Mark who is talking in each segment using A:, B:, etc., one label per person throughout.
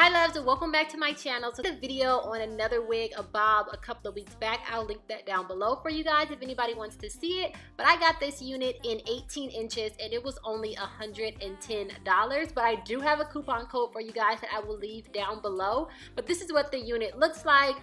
A: Hi loves, and welcome back to my channel. So the video on another wig, a bob, a couple of weeks back. I'll link that down below for you guys if anybody wants to see it. But I got this unit in 18 inches and it was only $110. But I do have a coupon code for you guys that I will leave down below. But this is what the unit looks like.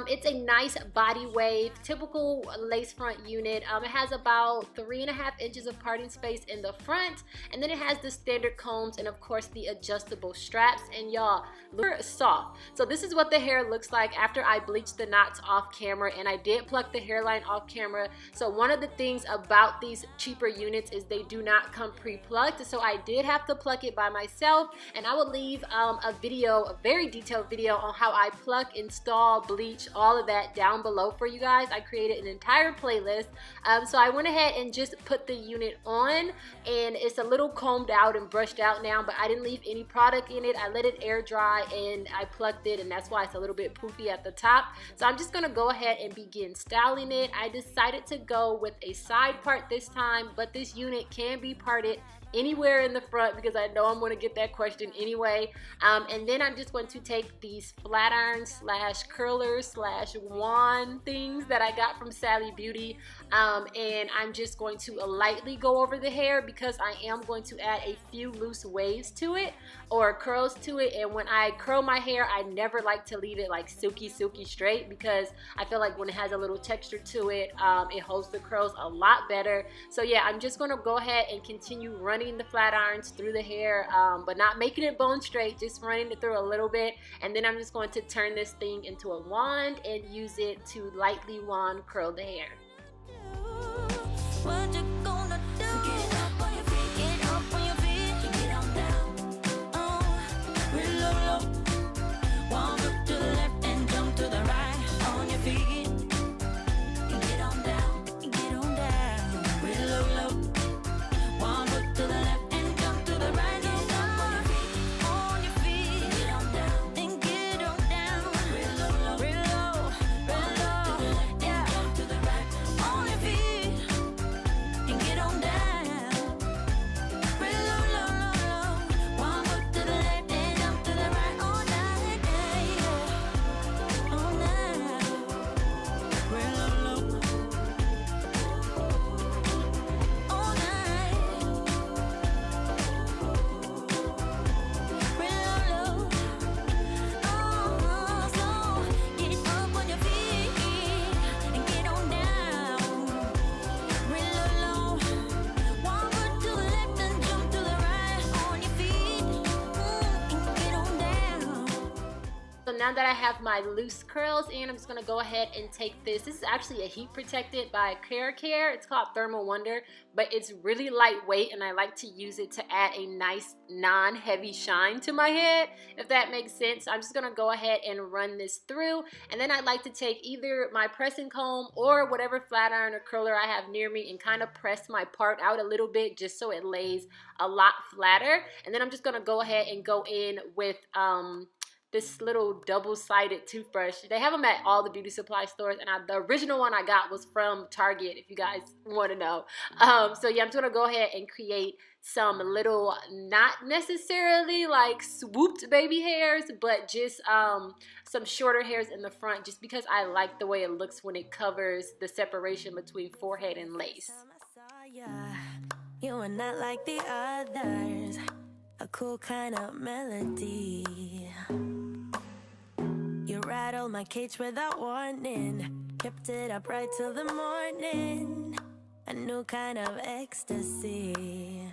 A: It's a nice body wave, typical lace front unit. It has about 3.5 inches of parting space in the front, and then it has the standard combs and of course the adjustable straps. And y'all, look soft. So this is what the hair looks like after I bleached the knots off camera, and I did pluck the hairline off camera. So one of the things about these cheaper units is they do not come pre-plucked, so I did have to pluck it by myself, and I will leave a video, a very detailed video on how I pluck, install, bleach, all of that down below for you guys. I created an entire playlist. So I went ahead and just put the unit on, and it's a little combed out and brushed out now, but I didn't leave any product in it. I let it air dry and I plucked it, and that's why it's a little bit poofy at the top. So I'm just gonna go ahead and begin styling it. I decided to go with a side part this time, but this unit can be parted anywhere in the front because I know I'm going to get that question anyway. And then I'm just going to take these flat iron slash curler slash wand things that I got from Sally Beauty, and I'm just going to lightly go over the hair because I am going to add a few loose waves to it or curls to it. And when I curl my hair, I never like to leave it like silky straight because I feel like when it has a little texture to it, it holds the curls a lot better. So yeah, I'm just going to go ahead and continue running the flat irons through the hair, but not making it bone straight, just running it through a little bit. And then I'm just going to turn this thing into a wand and use it to lightly wand curl the hair. What you gonna do? Get up on your feet, get up on your feet, get on down. Real low, one foot to the left and jump to the right on your feet. Get on down, get on down. Real low, one foot to the left and jump to the right. Get up on your feet, get on down, and get on down. Real low, real low, real low. Yeah, jump to the right on your feet. Get on down, real low, low, low, low. One foot to the left and jump to the right all night, yeah, all night. Real low, low, all night. Real low, low. Oh, so get up on your feet and get on down. Real low, one foot to the left and jump to the right on your feet, and get on down. So now that I have my loose curls in, I'm just gonna go ahead and take this. This is actually a heat protected by Care. It's called Thermal Wonder, but it's really lightweight, and I like to use it to add a nice non-heavy shine to my head, if that makes sense. So I'm just gonna go ahead and run this through, and then I'd like to take either my pressing comb or whatever flat iron or curler I have near me and kind of press my part out a little bit just so it lays a lot flatter. And then I'm just gonna go ahead and go in with this little double-sided toothbrush. They have them at all the beauty supply stores, and the original one I got was from Target, if you guys want to know. So yeah, I'm just gonna go ahead and create some little, not necessarily like swooped baby hairs, but just some shorter hairs in the front, just because I like the way it looks when it covers the separation between forehead and lace.
B: You are not like the others, a cool kind of melody. You rattled my cage without warning, kept it up right till the morning, a new kind of ecstasy.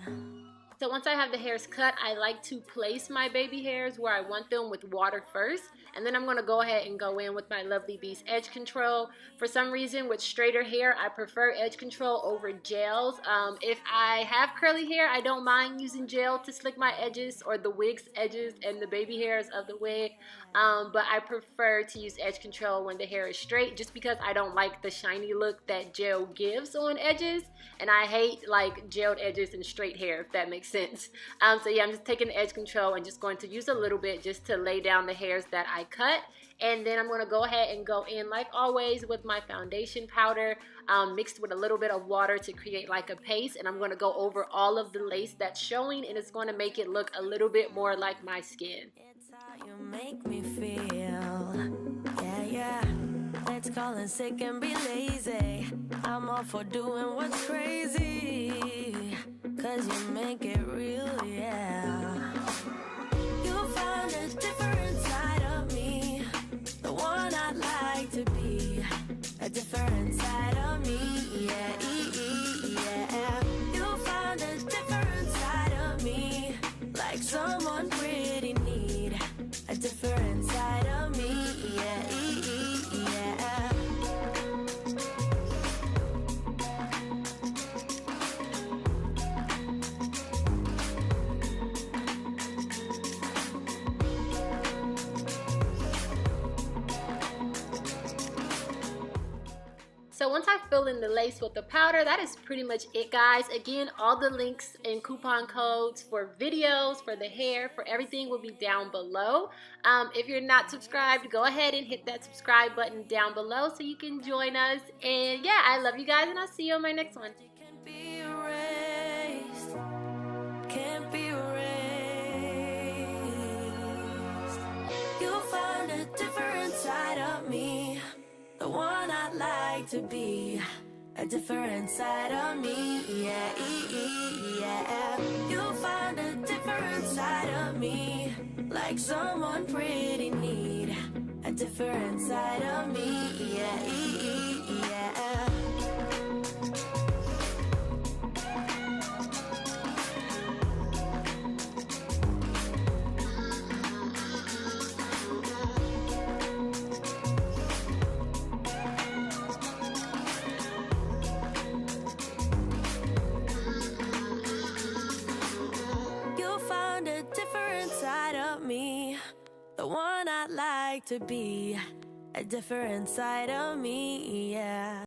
A: So once I have the hairs cut, I like to place my baby hairs where I want them with water first. And then I'm going to go ahead and go in with my Lovely Beast Edge Control. For some reason, with straighter hair, I prefer edge control over gels. If I have curly hair, I don't mind using gel to slick my edges or the wig's edges and the baby hairs of the wig. But I prefer to use edge control when the hair is straight, just because I don't like the shiny look that gel gives on edges. And I hate like gelled edges and straight hair, if that makes sense. So yeah, I'm just taking the edge control and just going to use a little bit just to lay down the hairs that I cut. And then I'm going to go ahead and go in like always with my foundation powder mixed with a little bit of water to create like a paste, and I'm going to go over all of the lace that's showing, and it's going to make it look a little bit more like my skin.
B: You make me feel, yeah, yeah. Let's call in sick and be lazy. I'm all for doing what's crazy, 'cause you make it real, yeah. You found a different side of me, the one I'd like to be, a different side of me, yeah, yeah. You found a different side of me, like someone pretty need, a different side of me, yeah, yeah.
A: So once I fill in the lace with the powder, that is pretty much it, guys. Again, all the links and coupon codes for videos, for the hair, for everything will be down below. If you're not subscribed, go ahead and hit that subscribe button down below so you can join us. And yeah, I love you guys, and I'll see you on my next one.
B: Can't be erased, can't be erased. You found a different side of me, the one I'd like to be, a different side of me, yeah, yeah. You found a different side of me, like someone pretty need, a different side of me, yeah, yeah. The one I'd like to be, a different side of me, yeah.